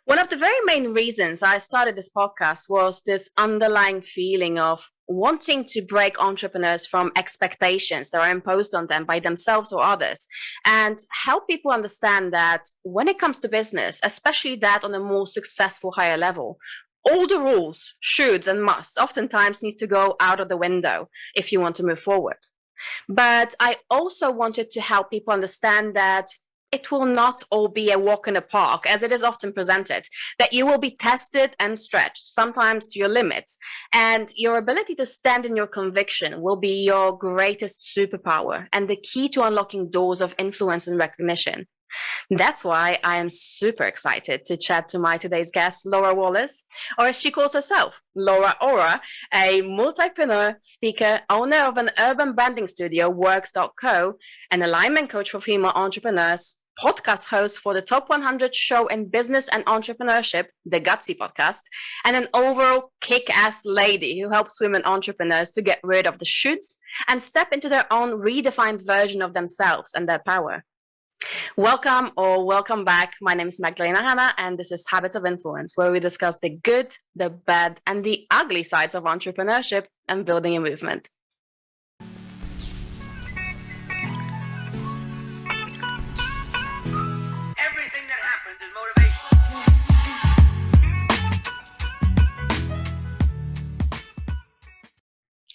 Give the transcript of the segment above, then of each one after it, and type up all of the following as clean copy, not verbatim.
One of the very main reasons I started this podcast was this underlying feeling of wanting to break entrepreneurs from expectations that are imposed on them by themselves or others, and help people understand that when it comes to business, especially that on a more successful, higher level, all the rules, shoulds, and musts oftentimes need to go out of the window if you want to move forward. But I also wanted to help people understand that it will not all be a walk in the park, as it is often presented, that you will be tested and stretched, sometimes to your limits. And your ability to stand in your conviction will be your greatest superpower and the key to unlocking doors of influence and recognition. That's why I am super excited to chat to my today's guest, Laura Wallace, or as she calls herself, Laura Aura, a multipreneur, speaker, owner of an urban branding studio, Works.co, an alignment coach for female entrepreneurs, podcast host for the top 100 show in business and entrepreneurship, the Gutsy Podcast, and an overall kick-ass lady who helps women entrepreneurs to get rid of the shoulds and step into their own redefined version of themselves and their power. Welcome or welcome back. My name is Magdalena Hanna, and this is Habits of Influence, where we discuss the good, the bad, and the ugly sides of entrepreneurship and building a movement. Everything that happens is motivation.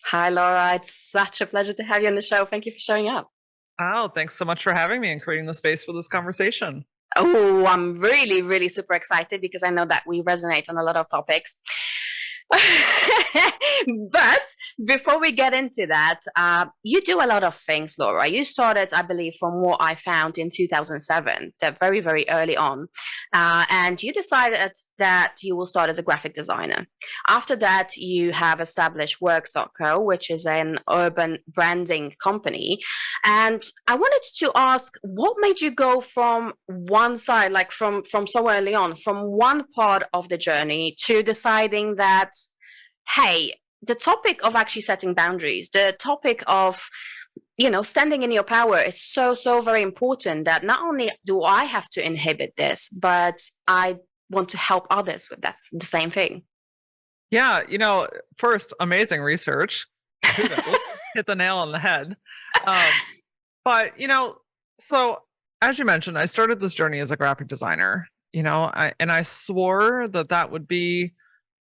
Hi, Laura. It's such a pleasure to have you on the show. Thank you for showing up. Oh, thanks so much for having me and creating the space for this conversation. Oh, I'm really, really super excited because I know that we resonate on a lot of topics. But before we get into that, you do a lot of things, Laura. You started, I believe, from what I found in 2007, that very, very early on. And you decided that you will start as a graphic designer. After that, you have established Works.co, which is an urban branding company. And I wanted to ask, what made you go from one side, like from so early on, from one part of the journey to deciding that, hey, the topic of actually setting boundaries, the topic of, standing in your power is so, so very important that not only do I have to inhibit this, but I want to help others with that, the same thing. Yeah, first, amazing research. Kudos. Hit the nail on the head. But, so as you mentioned, I started this journey as a graphic designer, and I swore that would be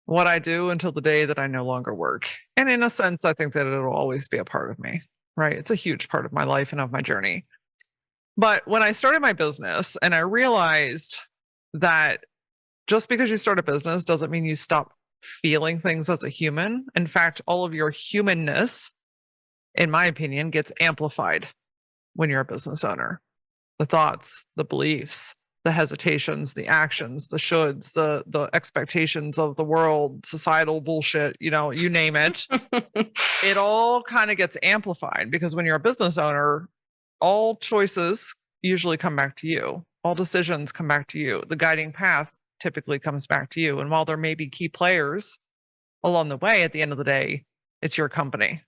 what I do until the day that I no longer work. And in a sense, I think that it'll always be a part of me, right? It's a huge part of my life and of my journey. But when I started my business and I realized that just because you start a business doesn't mean you stop feeling things as a human. In fact, all of your humanness, in my opinion, gets amplified when you're a business owner. The thoughts, the beliefs, the hesitations, the actions, the shoulds, the expectations of the world, societal bullshit, you name it. It all kind of gets amplified because when you're a business owner, all choices usually come back to you. All decisions come back to you. The guiding path typically comes back to you. And while there may be key players along the way, at the end of the day, it's your company.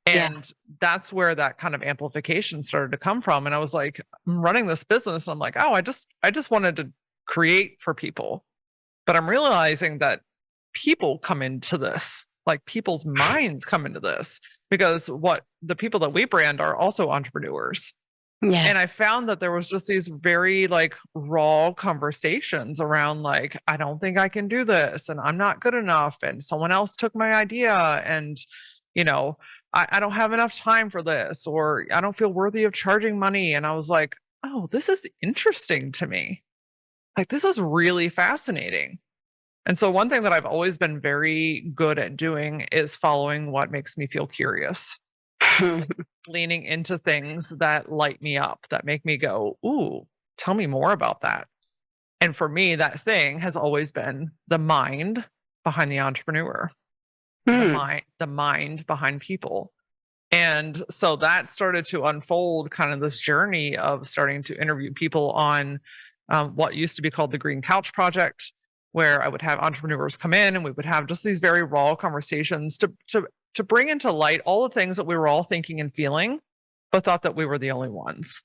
And that's where that kind of amplification started to come from. And I was like, I'm running this business. And I'm like, oh, I just wanted to create for people. But I'm realizing that people come into this, like people's minds come into this, because the people that we brand are also entrepreneurs. Yeah. And I found that there was just these very raw conversations around I don't think I can do this, and I'm not good enough, and someone else took my idea, and I don't have enough time for this, or I don't feel worthy of charging money. And I was like, oh, this is interesting to me. This is really fascinating. And so one thing that I've always been very good at doing is following what makes me feel curious. Leaning into things that light me up, that make me go, ooh, tell me more about that. And for me, that thing has always been the mind behind the entrepreneur. The mind behind people. And so that started to unfold kind of this journey of starting to interview people on what used to be called the Green Couch Project, where I would have entrepreneurs come in and we would have just these very raw conversations to bring into light all the things that we were all thinking and feeling, but thought that we were the only ones.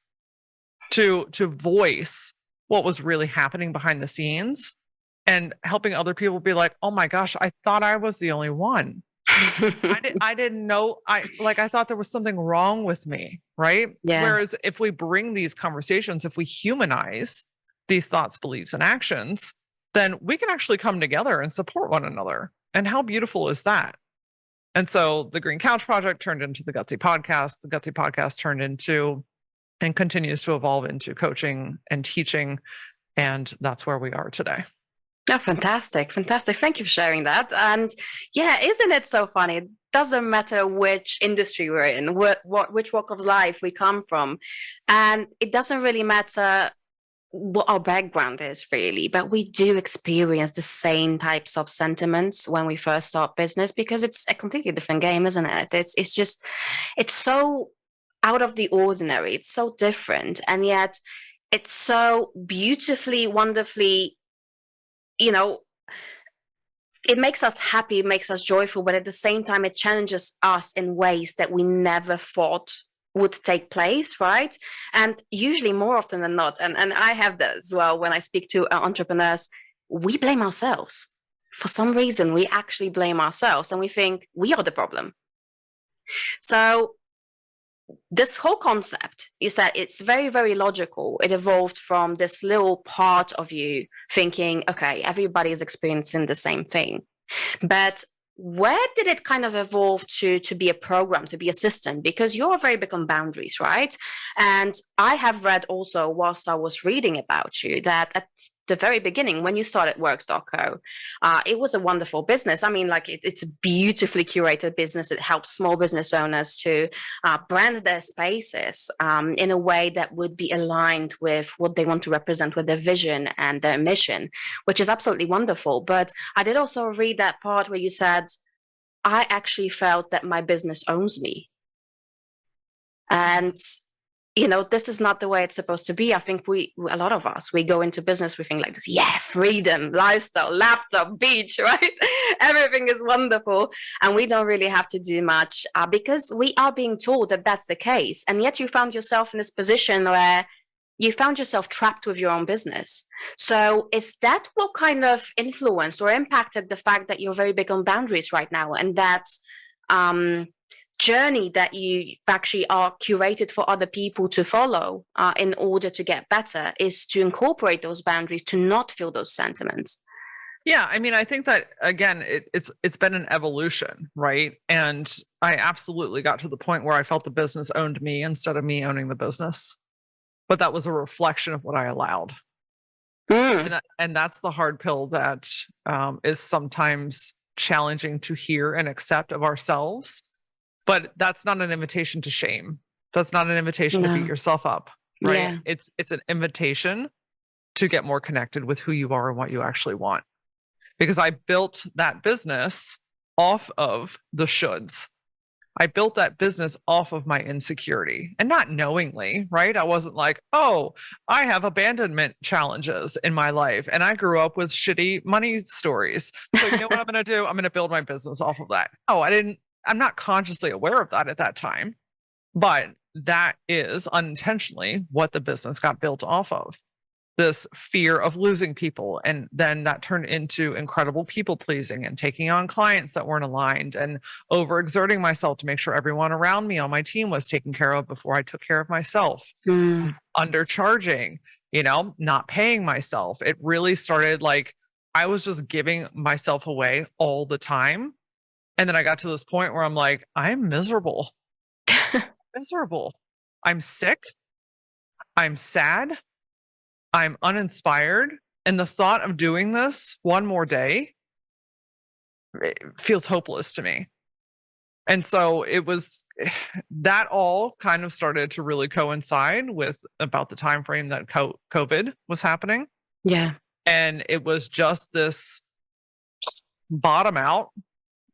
To voice what was really happening behind the scenes and helping other people be like, oh my gosh, I thought I was the only one. I didn't know. I thought there was something wrong with me. Right. Yeah. Whereas if we bring these conversations, if we humanize these thoughts, beliefs, and actions, then we can actually come together and support one another. And how beautiful is that? And so the Green Couch Project turned into the Gutsy Podcast. The Gutsy Podcast turned into and continues to evolve into coaching and teaching. And that's where we are today. Oh, fantastic. Fantastic. Thank you for sharing that. And yeah, isn't it so funny? It doesn't matter which industry we're in, which walk of life we come from. And it doesn't really matter what our background is really, but we do experience the same types of sentiments when we first start business, because it's a completely different game, isn't it? It's so out of the ordinary. It's so different. And yet it's so beautifully, wonderfully, it makes us happy, it makes us joyful, but at the same time, it challenges us in ways that we never thought would take place, right? And usually more often than not, and I have that as well when I speak to entrepreneurs, we blame ourselves. For some reason, we actually blame ourselves and we think we are the problem. So this whole concept, you said it's very, very logical. It evolved from this little part of you thinking, okay, everybody is experiencing the same thing. But where did it kind of evolve to be a program, to be a system? Because you're very big on boundaries, right? And I have read also, whilst I was reading about you, that at the very beginning, when you started Works.co, it was a wonderful business. I mean, like it's a beautifully curated business. It helps small business owners to brand their spaces in a way that would be aligned with what they want to represent, with their vision and their mission, which is absolutely wonderful. But I did also read that part where you said, I actually felt that my business owns me. And this is not the way it's supposed to be. I think a lot of us, we go into business, we think like this, yeah, freedom, lifestyle, laptop, beach, right? Everything is wonderful. And we don't really have to do much because we are being told that that's the case. And yet you found yourself in this position where you found yourself trapped with your own business. So is that what kind of influenced or impacted the fact that you're very big on boundaries right now, and that journey that you actually are curated for other people to follow in order to get better, is to incorporate those boundaries, to not feel those sentiments? Yeah, I mean, I think that again, it's been an evolution, right? And I absolutely got to the point where I felt the business owned me instead of me owning the business. But that was a reflection of what I allowed. And that's the hard pill that is sometimes challenging to hear and accept of ourselves. But that's not an invitation to shame. That's not an invitation to beat yourself up, right? Yeah. It's an invitation to get more connected with who you are and what you actually want. Because I built that business off of the shoulds. I built that business off of my insecurity, and not knowingly, right? I wasn't like, oh, I have abandonment challenges in my life and I grew up with shitty money stories. So you know what I'm going to do? I'm going to build my business off of that. Oh, I'm not consciously aware of that at that time, but that is unintentionally what the business got built off of. This fear of losing people. And then that turned into incredible people pleasing and taking on clients that weren't aligned and overexerting myself to make sure everyone around me on my team was taken care of before I took care of myself. Undercharging, not paying myself. It really started like I was just giving myself away all the time. And then I got to this point where I'm like, I'm miserable. Miserable. I'm sick. I'm sad. I'm uninspired. And the thought of doing this one more day, it feels hopeless to me. And so that all kind of started to really coincide with about the time frame that COVID was happening. Yeah. And it was just this bottom out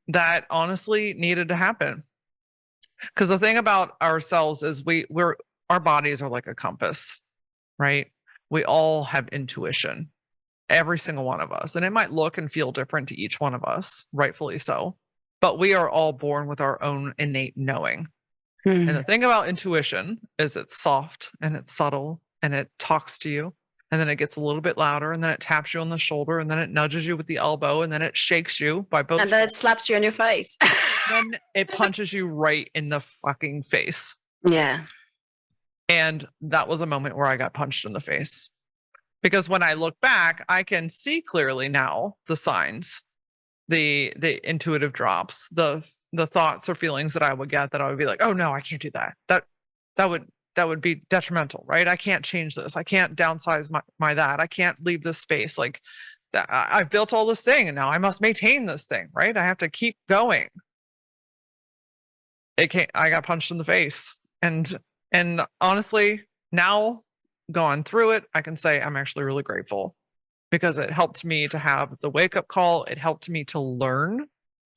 that honestly needed to happen. Because the thing about ourselves is our bodies are like a compass, right? We all have intuition, every single one of us. And it might look and feel different to each one of us, rightfully so. But we are all born with our own innate knowing. And the thing about intuition is it's soft and it's subtle and it talks to you and then it gets a little bit louder, and then it taps you on the shoulder, and then it nudges you with the elbow, and then it shakes you by both. And then it slaps you on your face. Then it punches you right in the fucking face. Yeah. And that was a moment where I got punched in the face. Because when I look back, I can see clearly now the signs, the intuitive drops, the thoughts or feelings that I would get that I would be like, oh no, I can't do that. That would be detrimental, right? I can't change this. I can't downsize my that. I can't leave this space. Like that, I've built all this thing and now I must maintain this thing, right? I have to keep going. I got punched in the face. And honestly, now gone through it, I can say I'm actually really grateful because it helped me to have the wake-up call. It helped me to learn.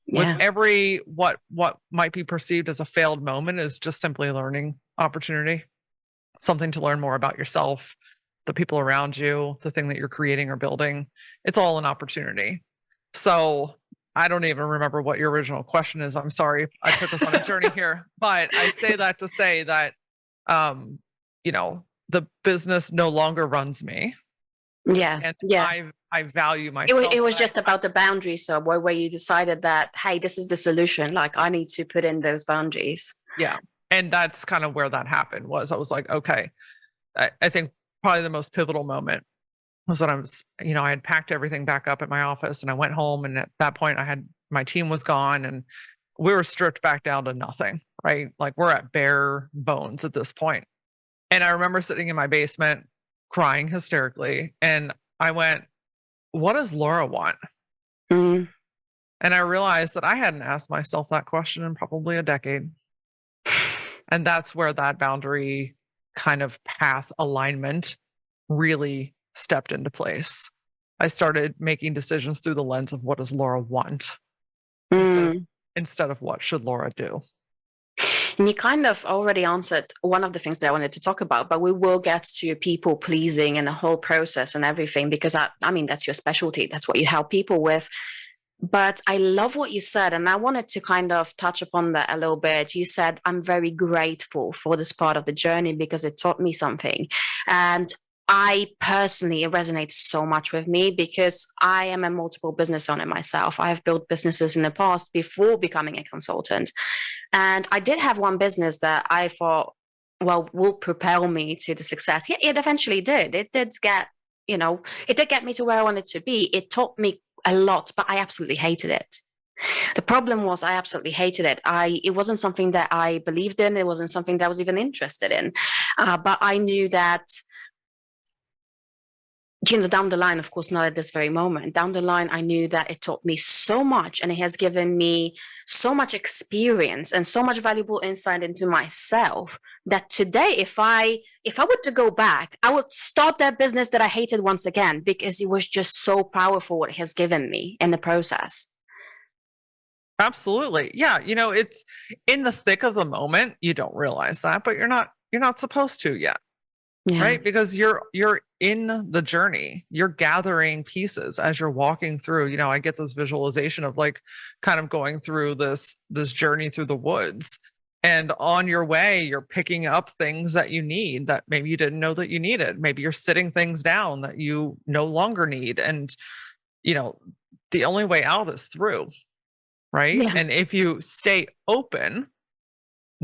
Yeah. With every what might be perceived as a failed moment is just simply a learning opportunity, something to learn more about yourself, the people around you, the thing that you're creating or building. It's all an opportunity. So I don't even remember what your original question is. I'm sorry. I took us on a journey here, but I say that to say that, the business no longer runs me. Yeah. And yeah. I value myself. It was just about the boundaries. So where you decided that, hey, this is the solution. Like I need to put in those boundaries. Yeah. And that's kind of where that happened was I was like, okay, I think probably the most pivotal moment was when I was, I had packed everything back up at my office and I went home. And at that point my team was gone and we were stripped back down to nothing, right? Like we're at bare bones at this point. And I remember sitting in my basement crying hysterically. And I went, what does Laura want? Mm-hmm. And I realized that I hadn't asked myself that question in probably a decade. And that's where that boundary kind of path alignment really stepped into place. I started making decisions through the lens of what does Laura want instead of what should Laura do. And you kind of already answered one of the things that I wanted to talk about, but we will get to people pleasing and the whole process and everything, because I mean, that's your specialty. That's what you help people with. But I love what you said. And I wanted to kind of touch upon that a little bit. You said, I'm very grateful for this part of the journey because it taught me something. And I personally, it resonates so much with me because I am a multiple business owner myself. I have built businesses in the past before becoming a consultant. And I did have one business that I thought, well, will propel me to the success. Yeah, it eventually did. It did get, it did get me to where I wanted to be. It taught me a lot, but I absolutely hated it. The problem was I absolutely hated it. It wasn't something that I believed in. It wasn't something that I was even interested in. But I knew that, down the line, of course, not at this very moment, down the line, I knew that it taught me so much and it has given me so much experience and so much valuable insight into myself that today, if I were to go back, I would start that business that I hated once again, because it was just so powerful what it has given me in the process. Absolutely. Yeah. It's in the thick of the moment. You don't realize that, but you're not supposed to yet. Yeah. Right? Because you're in the journey, you're gathering pieces as you're walking through. I get this visualization of like kind of going through this journey through the woods, and on your way, you're picking up things that you need that maybe you didn't know that you needed. Maybe you're sitting things down that you no longer need. And, the only way out is through, right? Yeah. And if you stay open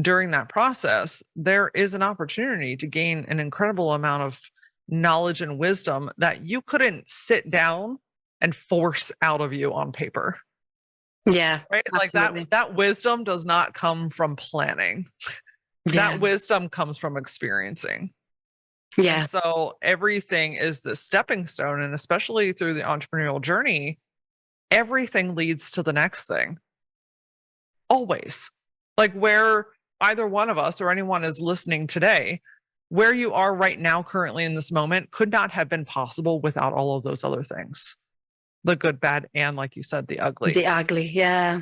during that process, there is an opportunity to gain an incredible amount of knowledge and wisdom that you couldn't sit down and force out of you on paper. Yeah. Right. Absolutely. Like that wisdom does not come from planning. Yeah. That wisdom comes from experiencing. Yeah. And so everything is the stepping stone. And especially through the entrepreneurial journey, everything leads to the next thing. Always. Like where either one of us or anyone is listening today, where you are right now, currently in this moment, could not have been possible without all of those other things. The good, bad, and like you said, the ugly. The ugly, yeah.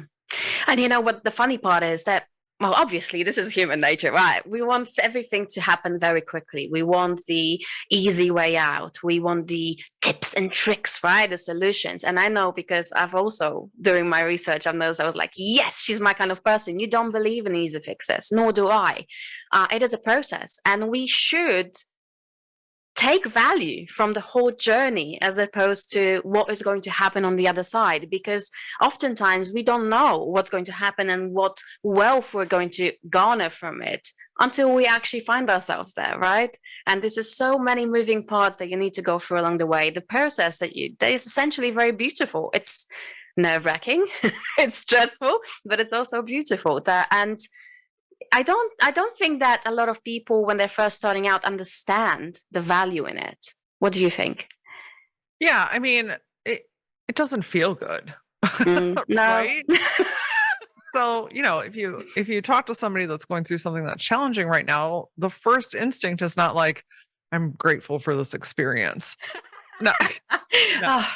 And what the funny part is that, well, obviously this is human nature, right? We want everything to happen very quickly. We want the easy way out. We want the tips and tricks, right? The solutions. And I know, because I've also, during my research, I've noticed I was like, yes, she's my kind of person. You don't believe in easy fixes, nor do I. It is a process. And we should take value from the whole journey as opposed to what is going to happen on the other side, because oftentimes we don't know what's going to happen and what wealth we're going to garner from it until we actually find ourselves there, right? And this is so many moving parts that you need to go through along the way. The process that is essentially very beautiful. It's nerve-wracking, it's stressful, but it's also beautiful. And I don't think that a lot of people, when they're first starting out, understand the value in it. What do you think? Yeah, I mean, it doesn't feel good. No. Right? So, if you talk to somebody that's going through something that's challenging right now, the first instinct is not like, I'm grateful for this experience. No. Oh,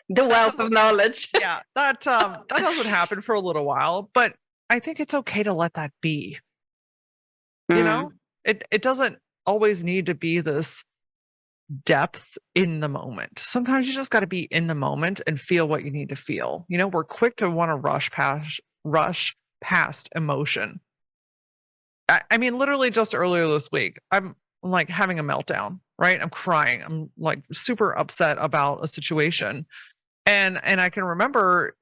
the wealth of knowledge. Yeah, that doesn't happen for a little while, but I think it's okay to let that be. It doesn't always need to be this depth in the moment. Sometimes you just got to be in the moment and feel what you need to feel. We're quick to want to rush past emotion. I mean, literally just earlier this week, I'm like having a meltdown, right? I'm crying. I'm like super upset about a situation. And I can remember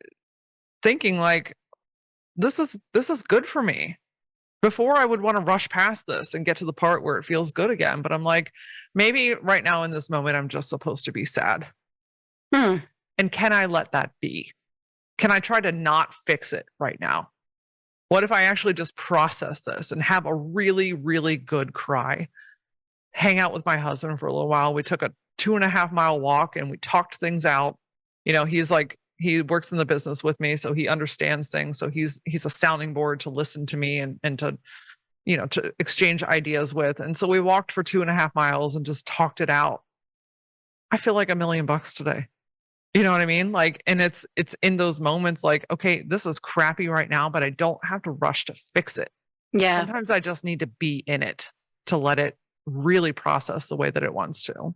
thinking like, this is good for me. Before I would want to rush past this and get to the part where it feels good again. But I'm like, maybe right now in this moment, I'm just supposed to be sad. And can I let that be? Can I try to not fix it right now? What if I actually just process this and have a really, really good cry? Hang out with my husband for a little while. We took a 2.5-mile walk and we talked things out. He works in the business with me, so he understands things. So he's a sounding board to listen to me and to, to exchange ideas with. And so we walked for 2.5 miles and just talked it out. I feel like $1 million today. You know what I mean? Like, and it's in those moments like, okay, this is crappy right now, but I don't have to rush to fix it. Yeah. Sometimes I just need to be in it to let it really process the way that it wants to.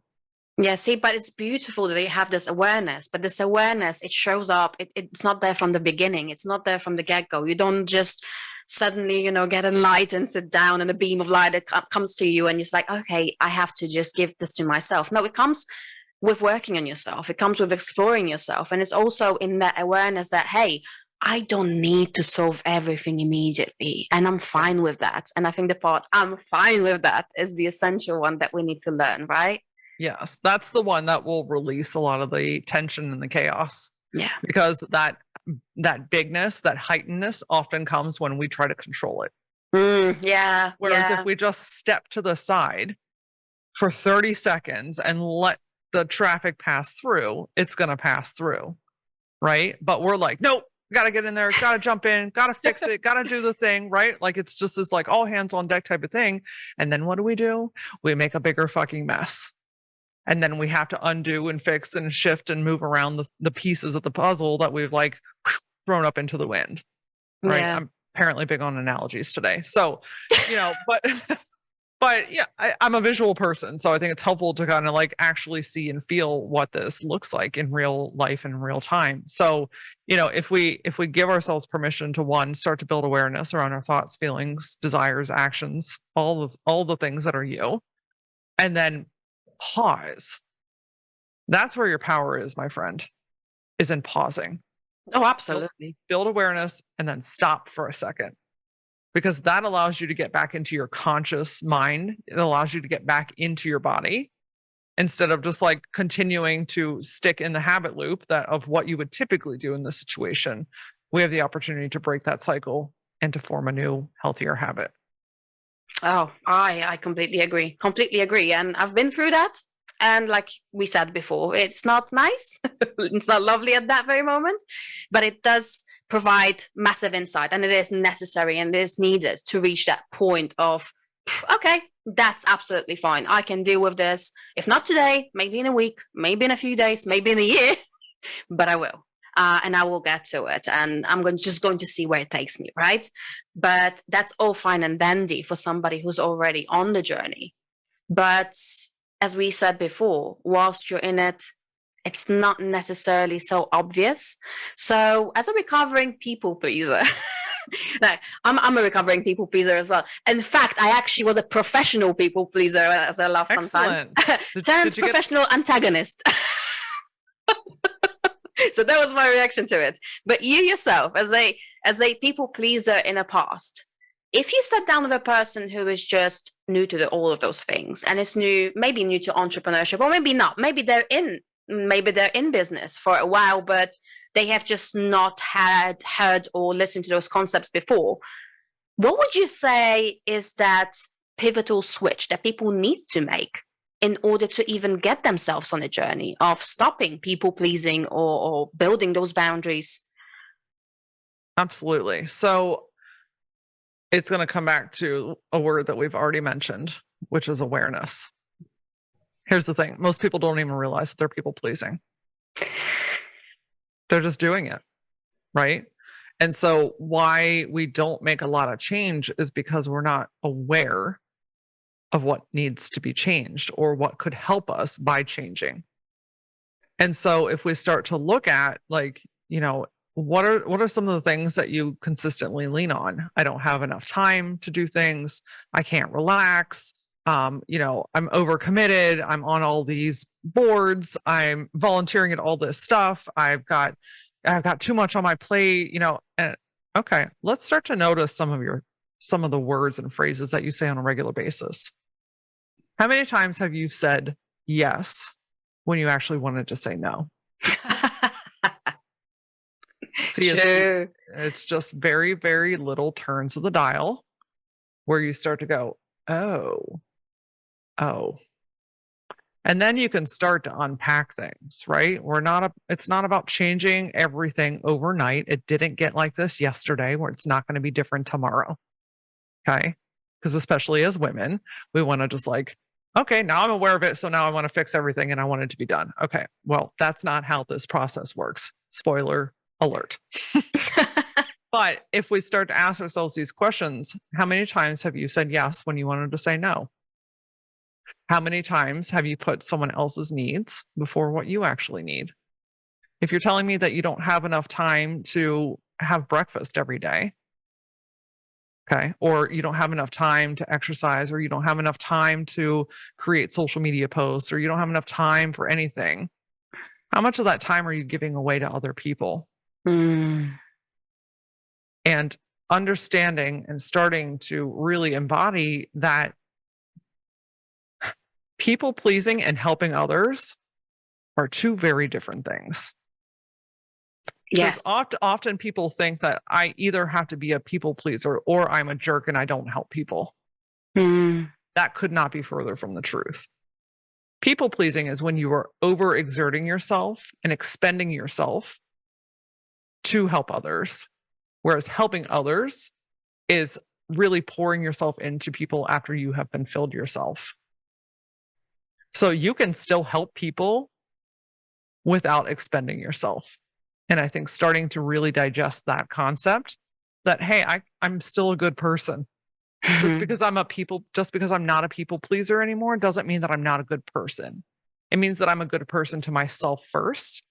Yeah, see, but it's beautiful that you have this awareness, but this awareness, it shows up. It's not there from the beginning. It's not there from the get-go. You don't just suddenly, get a light and sit down and a beam of light that comes to you and you're like, okay, I have to just give this to myself. No, it comes with working on yourself. It comes with exploring yourself. And it's also in that awareness that, hey, I don't need to solve everything immediately. And I'm fine with that. And I think the part I'm fine with that is the essential one that we need to learn, right? Yes, that's the one that will release a lot of the tension and the chaos. Yeah. Because that bigness, that heightenedness often comes when we try to control it. Yeah. Whereas if we just step to the side for 30 seconds and let the traffic pass through, it's going to pass through. Right. But we're like, nope, got to get in there, got to jump in, got to fix it, got to do the thing. Right. Like it's just this like all hands on deck type of thing. And then what do? We make a bigger fucking mess. And then we have to undo and fix and shift and move around the pieces of the puzzle that we've like thrown up into the wind. Right. Yeah. I'm apparently big on analogies today. So, but yeah, I'm a visual person. So I think it's helpful to kind of like actually see and feel what this looks like in real life and real time. So, if we give ourselves permission to start to build awareness around our thoughts, feelings, desires, actions, all the things that are you, and then pause. That's where your power is, my friend, is in pausing. Oh, absolutely. Build awareness and then stop for a second, because that allows you to get back into your conscious mind. It allows you to get back into your body instead of just like continuing to stick in the habit loop of what you would typically do in this situation. We have the opportunity to break that cycle and to form a new, healthier habit. Oh, I completely agree. Completely agree. And I've been through that. And like we said before, it's not nice. It's not lovely at that very moment, but it does provide massive insight, and it is necessary and it is needed to reach that point of, okay, that's absolutely fine. I can deal with this. If not today, maybe in a week, maybe in a few days, maybe in a year, but I will. And I will get to it, and I'm just going to see where it takes me, right? But that's all fine and dandy for somebody who's already on the journey. But as we said before, whilst you're in it, it's not necessarily so obvious. So as a recovering people pleaser, Like, I'm a recovering people pleaser as well. In fact, I actually was a professional people pleaser, as I laugh sometimes. Turned professional antagonist. So that was my reaction to it. But you yourself, as a people pleaser in the past, if you sat down with a person who is just new to all of those things and is maybe new to entrepreneurship, or maybe not, maybe they're in business for a while, but they have just not heard or listened to those concepts before, what would you say is that pivotal switch that people need to make in order to even get themselves on a journey of stopping people pleasing or building those boundaries? Absolutely. So it's going to come back to a word that we've already mentioned, which is awareness. Here's the thing. Most people don't even realize that they're people pleasing. They're just doing it, right? And so why we don't make a lot of change is because we're not aware of what needs to be changed or what could help us by changing. And so if we start to look at, like, you know, what are some of the things that you consistently lean on? I don't have enough time to do things. I can't relax. You know, I'm overcommitted. I'm on all these boards. I'm volunteering at all this stuff. I've got too much on my plate, you know. And okay, let's start to notice some of the words and phrases that you say on a regular basis. How many times have you said yes when you actually wanted to say no? See, it's just very, very little turns of the dial where you start to go, oh. And then you can start to unpack things, right? It's not about changing everything overnight. It didn't get like this yesterday, where it's not going to be different tomorrow. Okay? Because especially as women, we want to just like, okay, now I'm aware of it, so now I want to fix everything and I want it to be done. Okay, well, that's not how this process works. Spoiler alert. But if we start to ask ourselves these questions, how many times have you said yes when you wanted to say no? How many times have you put someone else's needs before what you actually need? If you're telling me that you don't have enough time to have breakfast every day, okay, or you don't have enough time to exercise, or you don't have enough time to create social media posts, or you don't have enough time for anything, how much of that time are you giving away to other people? And understanding and starting to really embody that people pleasing and helping others are two very different things. Yes. Because often people think that I either have to be a people pleaser or I'm a jerk and I don't help people. That could not be further from the truth. People pleasing is when you are overexerting yourself and expending yourself to help others, whereas helping others is really pouring yourself into people after you have been filled yourself. So you can still help people without expending yourself. And I think starting to really digest that concept that, hey, I'm still a good person. Just because I'm not a people pleaser anymore doesn't mean that I'm not a good person. It means that I'm a good person to myself first,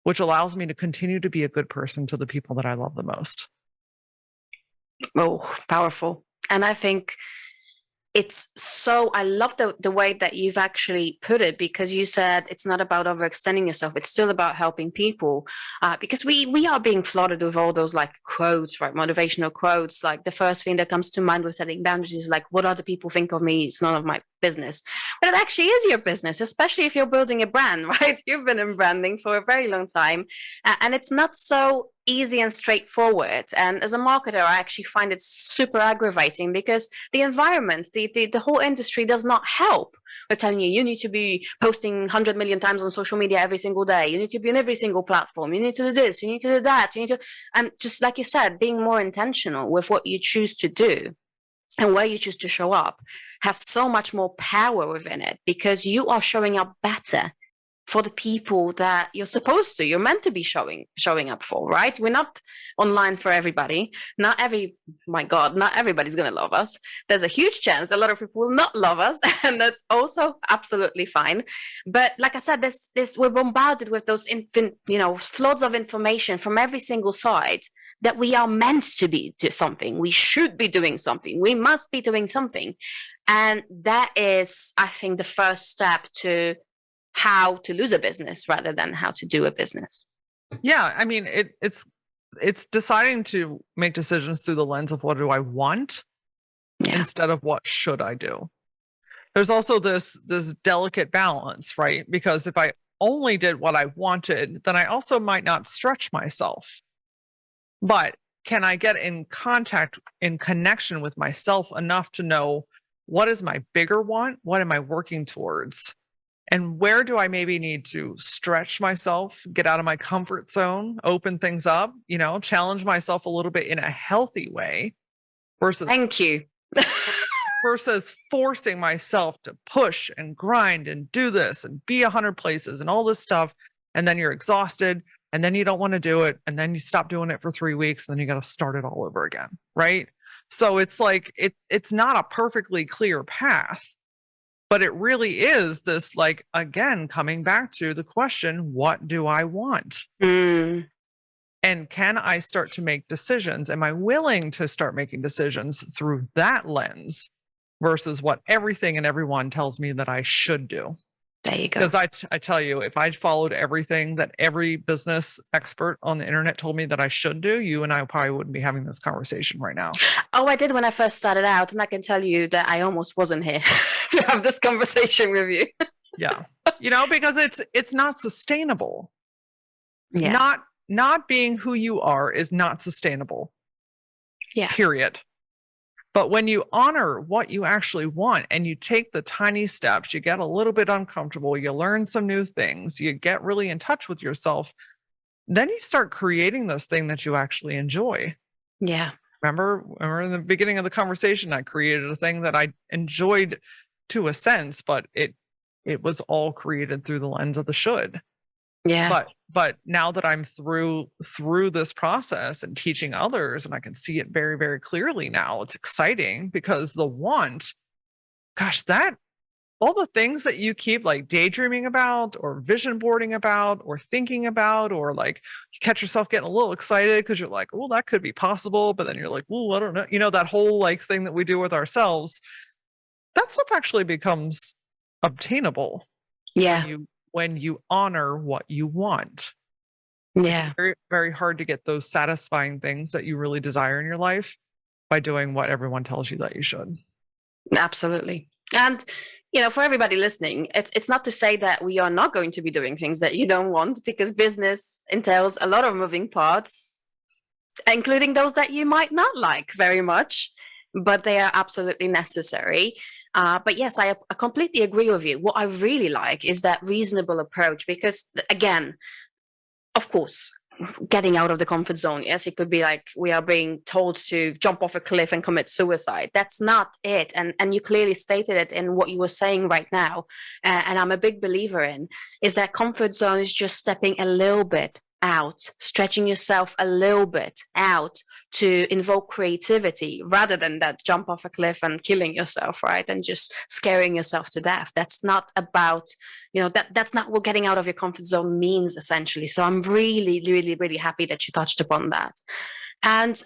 which allows me to continue to be a good person to the people that I love the most. Oh, powerful. And I think I love the way that you've actually put it, because you said it's not about overextending yourself. It's still about helping people, because we are being flooded with all those like quotes, right? Motivational quotes. Like the first thing that comes to mind with setting boundaries is like, what other people think of me, it's none of my business. But it actually is your business, especially if you're building a brand, right? You've been in branding for a very long time, and it's not so easy and straightforward. And as a marketer, I actually find it super aggravating because the environment, the whole industry does not help. They're telling you need to be posting 100 million times on social media every single day. You need to be on every single platform. You need to do this. You need to do that. You need to, and just like you said, being more intentional with what you choose to do and where you choose to show up has so much more power within it, because you are showing up better for the people that you're meant to be showing up for, right? We're not online for everybody. Not everybody's going to love us. There's a huge chance a lot of people will not love us, and that's also absolutely fine. But like I said, we're bombarded with those floods of information from every single side that we are meant to be do something. We should be doing something. We must be doing something. And that is, I think, the first step to how to lose a business rather than how to do a business. Yeah. I mean, it's deciding to make decisions through the lens of what do I want instead of what should I do. There's also this delicate balance, right? Because if I only did what I wanted, then I also might not stretch myself. But can I get in connection with myself enough to know what is my bigger want? What am I working towards? And where do I maybe need to stretch myself, get out of my comfort zone, open things up, challenge myself a little bit in a healthy way versus thank you. versus forcing myself to push and grind and do this and be 100 places and all this stuff. And then you're exhausted and then you don't want to do it. And then you stop doing it for 3 weeks and then you got to start it all over again. Right. So it's like, it's not a perfectly clear path, but it really is this, like, again, coming back to the question, what do I want? And can I start to make decisions? Am I willing to start making decisions through that lens versus what everything and everyone tells me that I should do? There you go. Because I tell you, if I followed everything that every business expert on the internet told me that I should do, you and I probably wouldn't be having this conversation right now. Oh, I did when I first started out. And I can tell you that I almost wasn't here to have this conversation with you. Yeah. Because it's not sustainable. Yeah. Not being who you are is not sustainable. Yeah. Period. But when you honor what you actually want and you take the tiny steps, you get a little bit uncomfortable, you learn some new things, you get really in touch with yourself, then you start creating this thing that you actually enjoy. Yeah. Remember in the beginning of the conversation, I created a thing that I enjoyed to a sense, but it was all created through the lens of the should. Yeah. But now that I'm through this process and teaching others, and I can see it very, very clearly now, it's exciting because the want, gosh, that all the things that you keep like daydreaming about or vision boarding about or thinking about, or like you catch yourself getting a little excited because you're like, oh, that could be possible. But then you're like, oh, I don't know. That whole like thing that we do with ourselves, that stuff actually becomes obtainable. Yeah. When you honor what you want. Yeah. It's very, very hard to get those satisfying things that you really desire in your life by doing what everyone tells you that you should. Absolutely. And, for everybody listening, it's not to say that we are not going to be doing things that you don't want, because business entails a lot of moving parts, including those that you might not like very much, but they are absolutely necessary. But yes, I completely agree with you. What I really like is that reasonable approach, because again, of course, getting out of the comfort zone. Yes, it could be like we are being told to jump off a cliff and commit suicide. That's not it. And you clearly stated it in what you were saying right now. And I'm a big believer in is that comfort zone is just stepping a little bit out, stretching yourself a little bit out to invoke creativity rather than that jump off a cliff and killing yourself, right? And just scaring yourself to death. That's not about, that's not what getting out of your comfort zone means, essentially. So I'm really, really, really happy that you touched upon that. And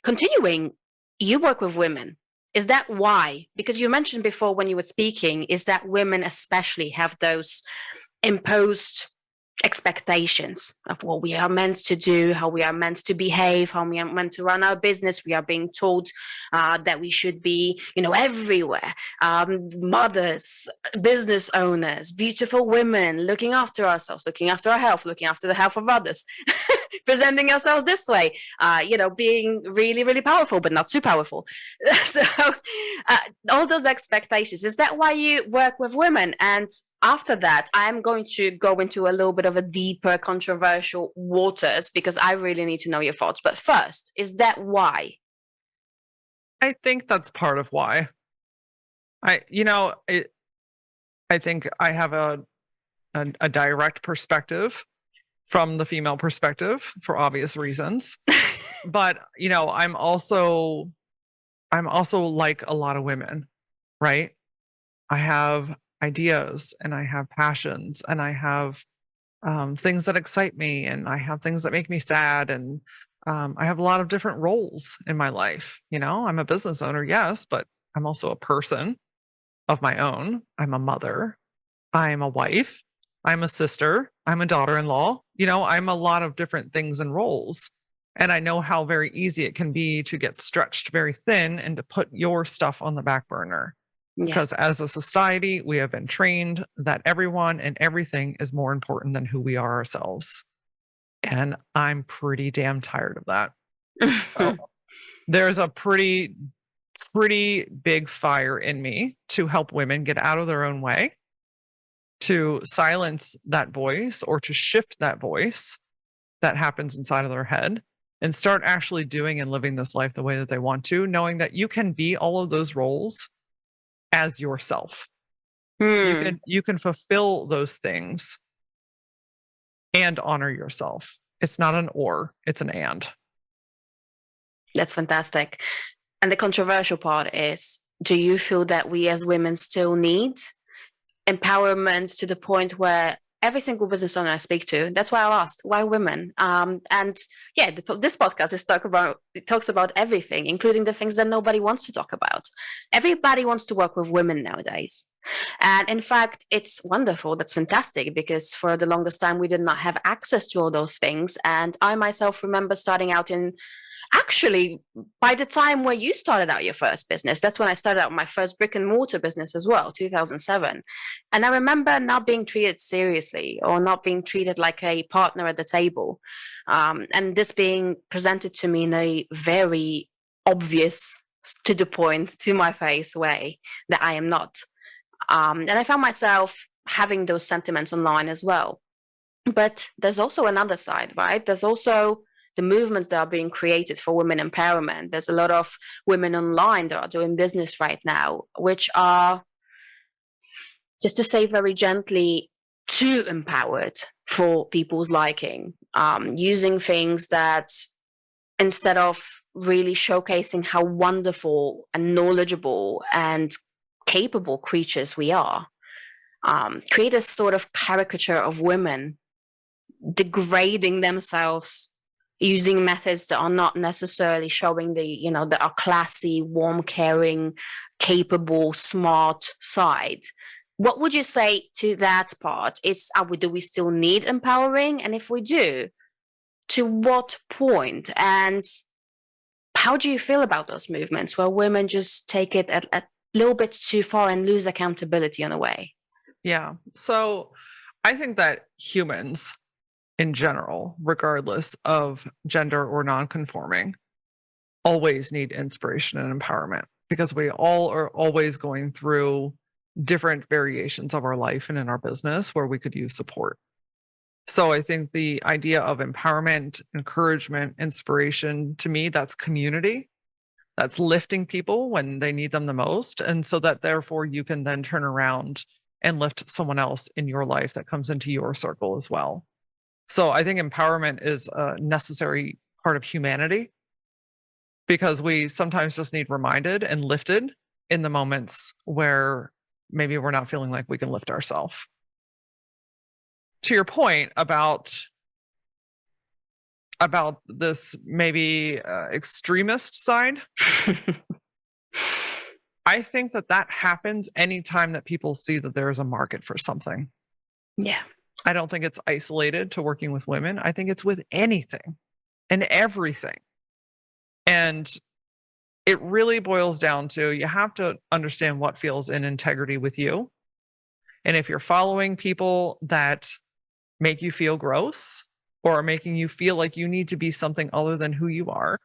continuing, you work with women. Is that why? Because you mentioned before when you were speaking, is that women especially have those imposed expectations of what we are meant to do, how we are meant to behave, how we are meant to run our business. We are being told that we should be, everywhere. Mothers, business owners, beautiful women, looking after ourselves, looking after our health, looking after the health of others, presenting ourselves this way, being really, really powerful, but not too powerful. So all those expectations, is that why you work with women? And after that, I'm going to go into a little bit of a deeper, controversial waters because I really need to know your thoughts. But first, is that why? I think that's part of why. I think I have a direct perspective from the female perspective for obvious reasons. But, I'm also like a lot of women, right? I have ideas and I have passions and I have things that excite me and I have things that make me sad. And I have a lot of different roles in my life. I'm a business owner, yes, but I'm also a person of my own. I'm a mother. I'm a wife. I'm a sister. I'm a daughter-in-law. I'm a lot of different things and roles. And I know how very easy it can be to get stretched very thin and to put your stuff on the back burner. Yeah. Because as a society, we have been trained that everyone and everything is more important than who we are ourselves. And I'm pretty damn tired of that. So there's a pretty big fire in me to help women get out of their own way, to silence that voice or to shift that voice that happens inside of their head and start actually doing and living this life the way that they want to, knowing that you can be all of those roles as yourself. You can fulfill those things and honor yourself. It's not an or, it's an and. That's fantastic. And the controversial part is, do you feel that we as women still need empowerment to the point where every single business owner I speak to, that's why I asked, why women? And yeah, this podcast talks about everything, including the things that nobody wants to talk about. Everybody wants to work with women nowadays. And in fact, it's wonderful. That's fantastic, because for the longest time, we did not have access to all those things. And I myself remember starting out actually, by the time where you started out your first business, that's when I started out my first brick and mortar business as well, 2007. And I remember not being treated seriously or not being treated like a partner at the table. And this being presented to me in a very obvious, to the point, to my face way that I am not. And I found myself having those sentiments online as well. But there's also another side, right? There's also the movements that are being created for women empowerment. There's a lot of women online that are doing business right now, which are, just to say very gently, too empowered for people's liking, using things that, instead of really showcasing how wonderful and knowledgeable and capable creatures we are, create a sort of caricature of women, degrading themselves, using methods that are not necessarily showing that are classy, warm, caring, capable, smart side. What would you say to that part? Do we still need empowering? And if we do, to what point? And how do you feel about those movements where women just take it a little bit too far and lose accountability in a way? Yeah. So I think that humans in general, regardless of gender or non-conforming, always need inspiration and empowerment, because we all are always going through different variations of our life and in our business where we could use support. So I think the idea of empowerment, encouragement, inspiration, to me, that's community. That's lifting people when they need them the most. And so that therefore you can then turn around and lift someone else in your life that comes into your circle as well. So I think empowerment is a necessary part of humanity, because we sometimes just need reminded and lifted in the moments where maybe we're not feeling like we can lift ourselves. To your point about this maybe extremist side, I think that happens anytime that people see that there is a market for something. Yeah. I don't think it's isolated to working with women. I think it's with anything and everything. And it really boils down to, you have to understand what feels in integrity with you. And if you're following people that make you feel gross or are making you feel like you need to be something other than who you are,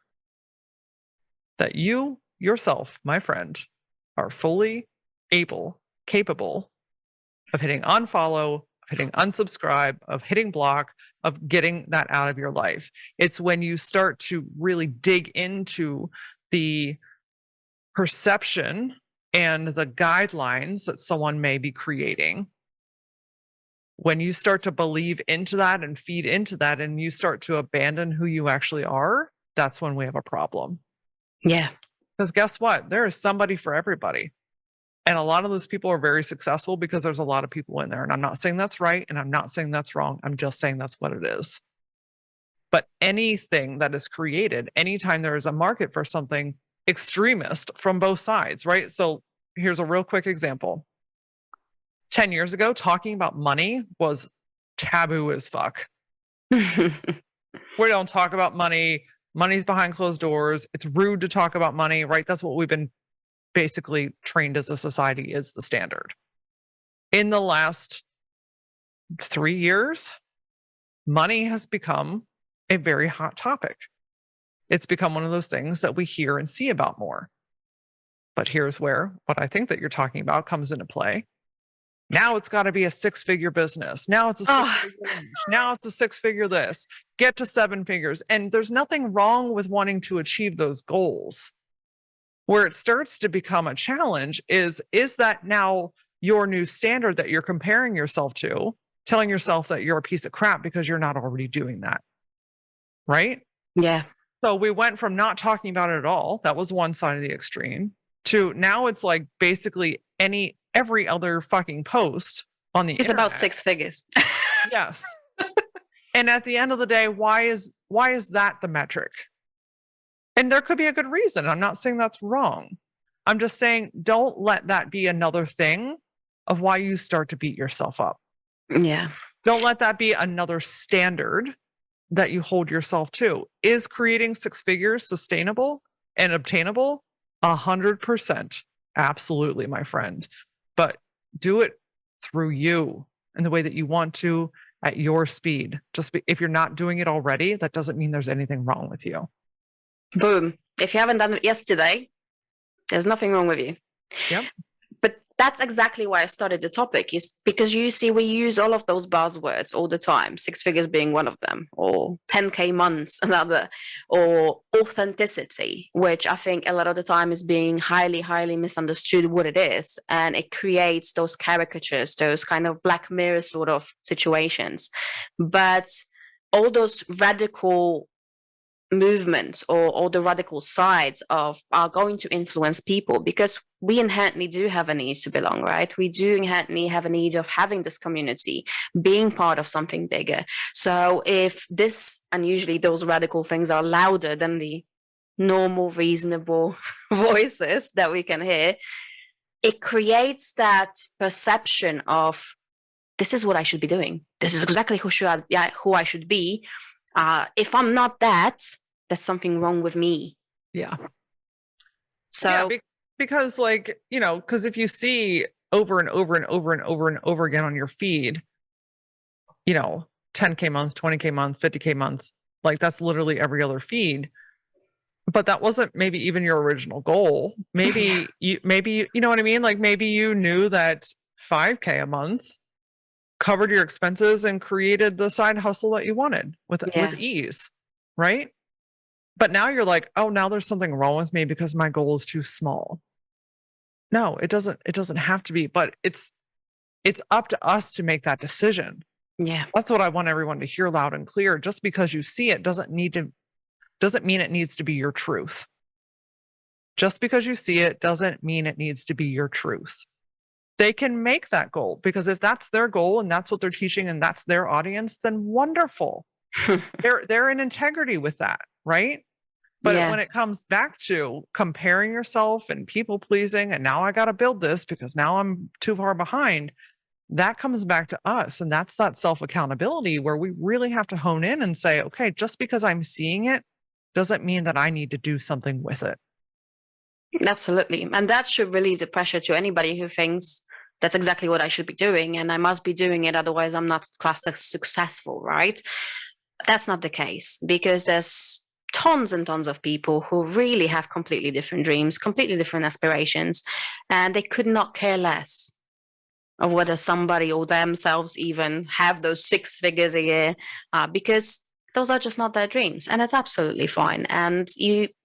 that you yourself, my friend, are fully capable of hitting unfollow, of hitting unsubscribe, of hitting block, of getting that out of your life. It's when you start to really dig into the perception and the guidelines that someone may be creating. When you start to believe into that and feed into that, and you start to abandon who you actually are, that's when we have a problem. Yeah. Because guess what? There is somebody for everybody. And a lot of those people are very successful because there's a lot of people in there. And I'm not saying that's right, and I'm not saying that's wrong. I'm just saying that's what it is. But anything that is created, anytime there is a market for something, extremist from both sides, right? So here's a real quick example. 10 years ago, talking about money was taboo as fuck. We don't talk about money. Money's behind closed doors. It's rude to talk about money, right? That's what we've been basically trained as a society is the standard. In the last 3 years, money has become a very hot topic. It's become one of those things that we hear and see about more. But here's where what I think that you're talking about comes into play. Now it's got to be a 6-figure business. Now it's a 6-figure niche. Now it's a 6-figure this. Get to 7 figures. And there's nothing wrong with wanting to achieve those goals. Where it starts to become a challenge is that now your new standard that you're comparing yourself to, telling yourself that you're a piece of crap because you're not already doing that. Right? Yeah. So we went from not talking about it at all. That was one side of the extreme. To now it's like basically every other fucking post on the internet. It's about 6 figures. Yes. And at the end of the day, why is that the metric? And there could be a good reason. I'm not saying that's wrong. I'm just saying don't let that be another thing of why you start to beat yourself up. Yeah. Don't let that be another standard that you hold yourself to. Is creating 6 figures sustainable and obtainable? 100%. Absolutely, my friend. But do it through you in the way that you want to at your speed. If you're not doing it already, that doesn't mean there's anything wrong with you. Boom. If you haven't done it yesterday, there's nothing wrong with you. Yep. But that's exactly why I started the topic, is because you see, we use all of those buzzwords all the time, 6 figures being one of them, or 10K months, another, or authenticity, which I think a lot of the time is being highly, highly misunderstood what it is. And it creates those caricatures, those kind of Black Mirror sort of situations. But all those radical movements or all the radical sides are going to influence people, because we inherently do have a need to belong, right? We do inherently have a need of having this community, being part of something bigger. So if this, and usually those radical things are louder than the normal, reasonable voices that we can hear, it creates that perception of, this is what I should be doing. This is exactly who I should be. If I'm not that, there's something wrong with me. Yeah. So because because if you see over and over and over and over and over again on your feed, 10K month, 20K month, 50K month, like that's literally every other feed. But that wasn't maybe even your original goal. Maybe you know what I mean? Like maybe you knew that 5K a month covered your expenses and created the side hustle that you wanted with ease, right? But now you're like, oh, now there's something wrong with me because my goal is too small. No, it doesn't have to be, but it's up to us to make that decision. Yeah. That's what I want everyone to hear loud and clear. Just because you see it doesn't mean it needs to be your truth. Just because you see it doesn't mean it needs to be your truth. They can make that goal, because if that's their goal and that's what they're teaching and that's their audience, then wonderful. They're in integrity with that, right? But when it comes back to comparing yourself and people pleasing, and now I got to build this because now I'm too far behind, that comes back to us. And that's that self-accountability where we really have to hone in and say, okay, just because I'm seeing it doesn't mean that I need to do something with it. Absolutely. And that should relieve the pressure to anybody who thinks that's exactly what I should be doing and I must be doing it, otherwise I'm not classed as successful, right? That's not the case, because there's tons and tons of people who really have completely different dreams, completely different aspirations, and they could not care less of whether somebody or themselves even have those 6 figures a year, because those are just not their dreams, and it's absolutely fine. And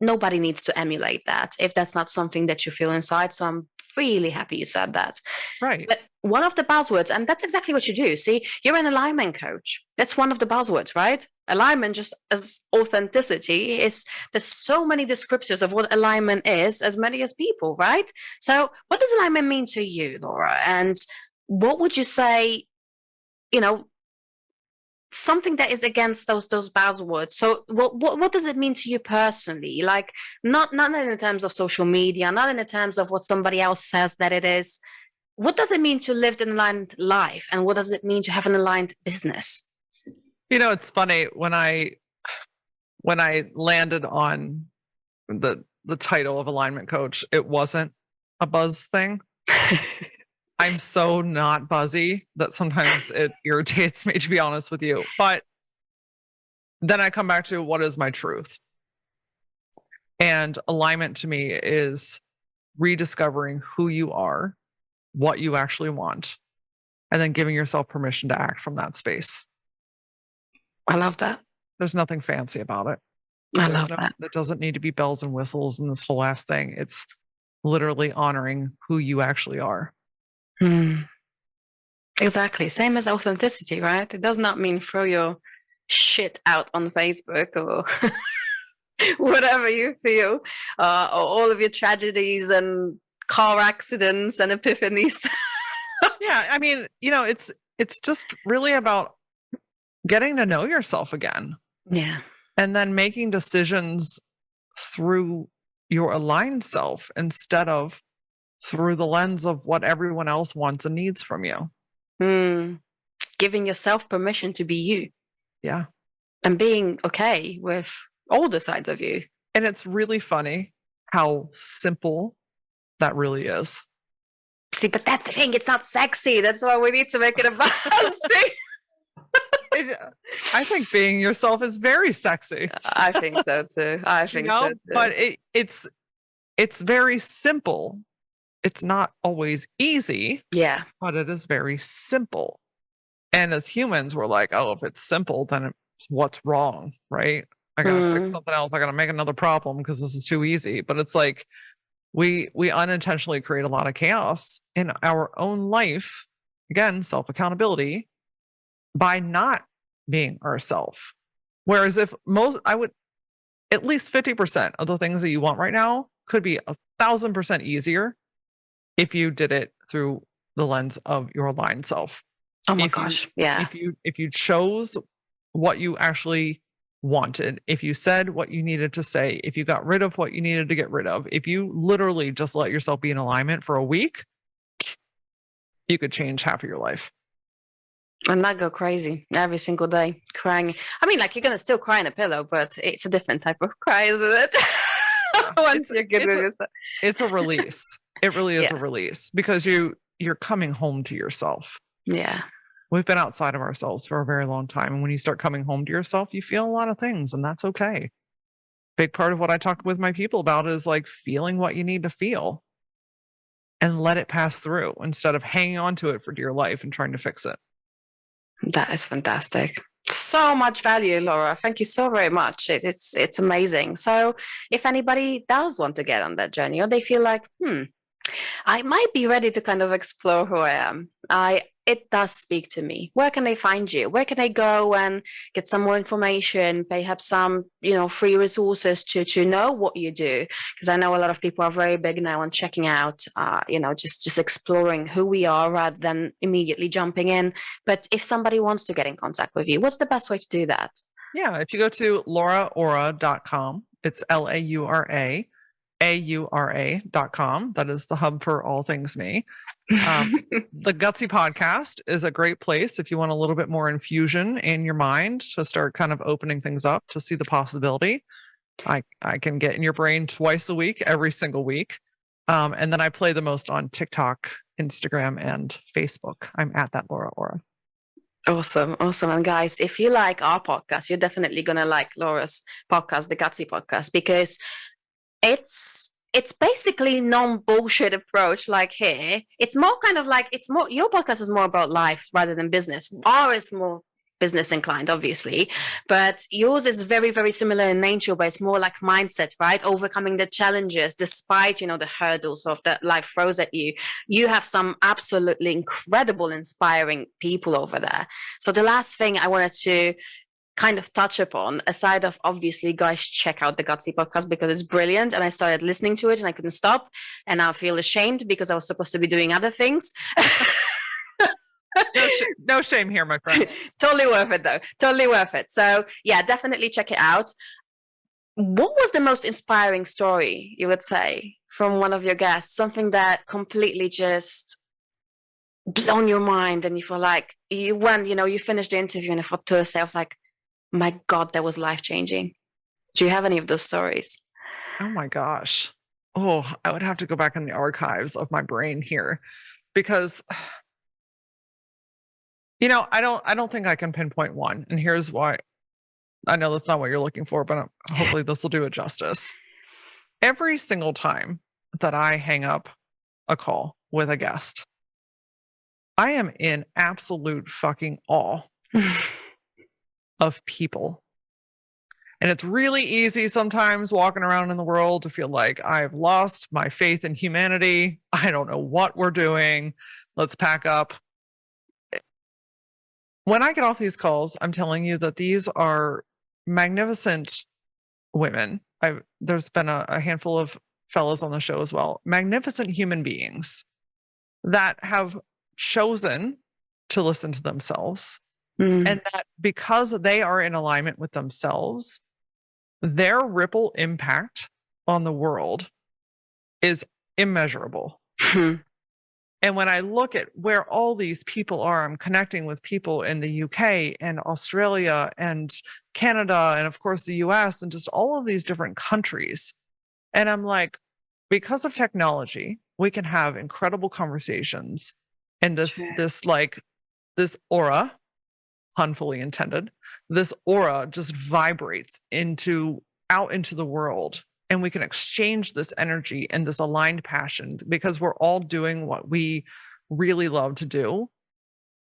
nobody needs to emulate that if that's not something that you feel inside. So I'm really happy you said that. Right. But one of the buzzwords, and that's exactly what you do. See, you're an alignment coach. That's one of the buzzwords, right? Alignment, just as authenticity, there's so many descriptors of what alignment is, as many as people, right? So what does alignment mean to you, Laura? And what would you say, something that is against those buzzwords. So what does it mean to you personally? Like, not in the terms of social media, not in the terms of what somebody else says that it is. What does it mean to live an aligned life, and what does it mean to have an aligned business? You know, it's funny when I landed on the title of alignment coach, it wasn't a buzz thing. I'm so not buzzy that sometimes it irritates me, to be honest with you. But then I come back to, what is my truth? And alignment to me is rediscovering who you are, what you actually want, and then giving yourself permission to act from that space. I love that. There's nothing fancy about it. I love that. It doesn't need to be bells and whistles and this whole ass thing. It's literally honoring who you actually are. Exactly. Same as authenticity, right? It does not mean throw your shit out on Facebook or whatever you feel, or all of your tragedies and car accidents and epiphanies. Yeah, I mean, you know, it's just really about getting to know yourself again. Yeah. And then making decisions through your aligned self instead of through the lens of what everyone else wants and needs from you. Giving yourself permission to be you. Yeah. And being okay with all the sides of you. And it's really funny how simple that really is. See, but that's the thing. It's not sexy. That's why we need to make it a buzz. I think being yourself is very sexy. I think so too. So too. But it's very simple. It's not always easy. Yeah. But it is very simple. And as humans, we're like, oh, if it's simple, then it's what's wrong, right? I gotta fix something else. I gotta make another problem because this is too easy. But it's like we unintentionally create a lot of chaos in our own life. Again, self-accountability, by not being ourselves. Whereas if at least 50% of the things that you want right now could be 1,000% easier if you did it through the lens of your aligned self. Oh my gosh. Yeah. If you chose what you actually wanted, if you said what you needed to say, if you got rid of what you needed to get rid of, if you literally just let yourself be in alignment for a week, you could change half of your life. And not go crazy every single day crying. I mean, like, you're going to still cry in a pillow, but it's a different type of cry, isn't it? Once you're good with yourself. It's a release. It really is a release because you're coming home to yourself. Yeah. We've been outside of ourselves for a very long time. And when you start coming home to yourself, you feel a lot of things, and that's okay. Big part of what I talk with my people about is like feeling what you need to feel and let it pass through instead of hanging on to it for dear life and trying to fix it. That is fantastic. So much value, Laura. Thank you so very much. It's amazing. So if anybody does want to get on that journey, or they feel like, I might be ready to kind of explore who I am, it does speak to me. Where can they find you? Where can they go and get some more information, perhaps some, free resources to know what you do? Because I know a lot of people are very big now on checking out, just exploring who we are rather than immediately jumping in. But if somebody wants to get in contact with you, what's the best way to do that? Yeah, if you go to lauraaura.com, it's LAURA.com. That is the hub for all things me. The Gutsy Podcast is a great place if you want a little bit more infusion in your mind to start kind of opening things up to see the possibility. I can get in your brain twice a week, every single week. And then I play the most on TikTok, Instagram, and Facebook. I'm at that Laura Aura. Awesome. And guys, if you like our podcast, you're definitely going to like Laura's podcast, the Gutsy Podcast, because it's basically non-bullshit approach. Like here, it's more kind of like, your podcast is more about life rather than business. Ours is more business inclined, obviously, but yours is very, very similar in nature, but it's more like mindset, right? Overcoming the challenges despite, the hurdles of that life throws at you. You have some absolutely incredible, inspiring people over there. So the last thing I wanted to kind of touch upon, aside of obviously, guys, check out the Gutsy Podcast because it's brilliant, and I started listening to it and I couldn't stop, and I feel ashamed because I was supposed to be doing other things. No shame here, my friend. Totally worth it, though. Totally worth it. So, yeah, definitely check it out. What was the most inspiring story, you would say, from one of your guests? Something that completely just blown your mind, and you feel like you finished the interview and you thought to yourself, like, my God, that was life-changing. Do you have any of those stories? Oh my gosh. Oh, I would have to go back in the archives of my brain here because I don't think I can pinpoint one. And here's why. I know that's not what you're looking for, but hopefully this will do it justice. Every single time that I hang up a call with a guest, I am in absolute fucking awe of people. And it's really easy sometimes walking around in the world to feel like I've lost my faith in humanity. I don't know what we're doing. Let's pack up. When I get off these calls, I'm telling you that these are magnificent women. There's been a handful of fellas on the show as well. Magnificent human beings that have chosen to listen to themselves. And that because they are in alignment with themselves, their ripple impact on the world is immeasurable. And when I look at where all these people are, I'm connecting with people in the UK and Australia and Canada and of course the US and just all of these different countries. And I'm like, because of technology, we can have incredible conversations, and this aura, pun fully intended, this aura just vibrates out into the world, and we can exchange this energy and this aligned passion because we're all doing what we really love to do.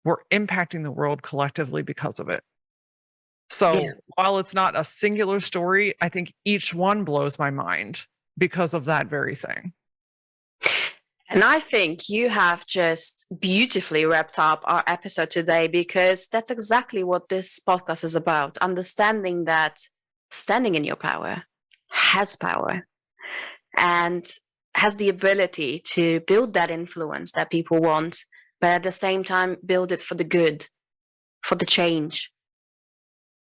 We're impacting the world collectively because of it. So while it's not a singular story, I think each one blows my mind because of that very thing. And I think you have just beautifully wrapped up our episode today, because that's exactly what this podcast is about. Understanding that standing in your power has power and has the ability to build that influence that people want, but at the same time, build it for the good, for the change,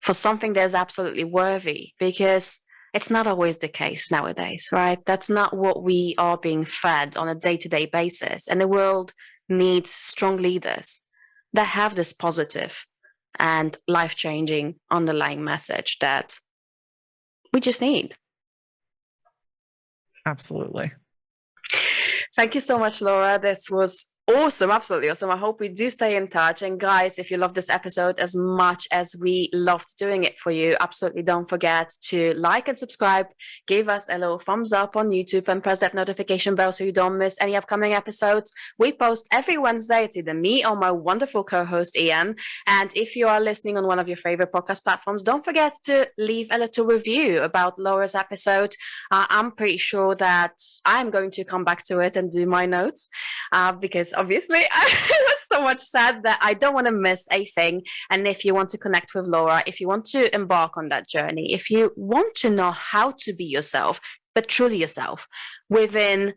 for something that's absolutely worthy, because it's not always the case nowadays, right? That's not what we are being fed on a day-to-day basis. And the world needs strong leaders that have this positive and life-changing underlying message that we just need. Absolutely. Thank you so much, Laura. This was awesome. Absolutely awesome. I hope we do stay in touch. And guys, if you love this episode as much as we loved doing it for you, absolutely don't forget to like and subscribe. Give us a little thumbs up on YouTube and press that notification bell so you don't miss any upcoming episodes. We post every Wednesday. It's either me or my wonderful co-host, Ian. And if you are listening on one of your favorite podcast platforms, don't forget to leave a little review about Laura's episode. I'm pretty sure that I'm going to come back to it and do my notes because obviously I was so much sad that I don't want to miss a thing. And if you want to connect with Laura, if you want to embark on that journey, if you want to know how to be yourself, but truly yourself within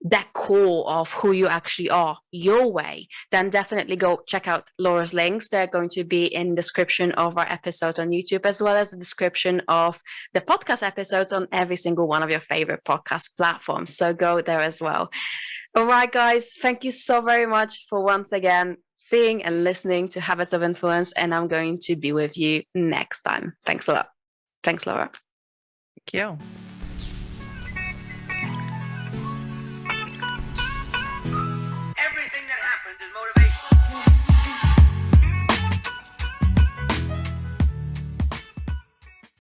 that core of who you actually are, your way, then definitely go check out Laura's links. They're going to be in the description of our episode on YouTube, as well as the description of the podcast episodes on every single one of your favorite podcast platforms. So go there as well. All right, guys, thank you so very much for once again seeing and listening to Habits of Influence, and I'm going to be with you next time. Thanks a lot. Thanks, Laura. Thank you.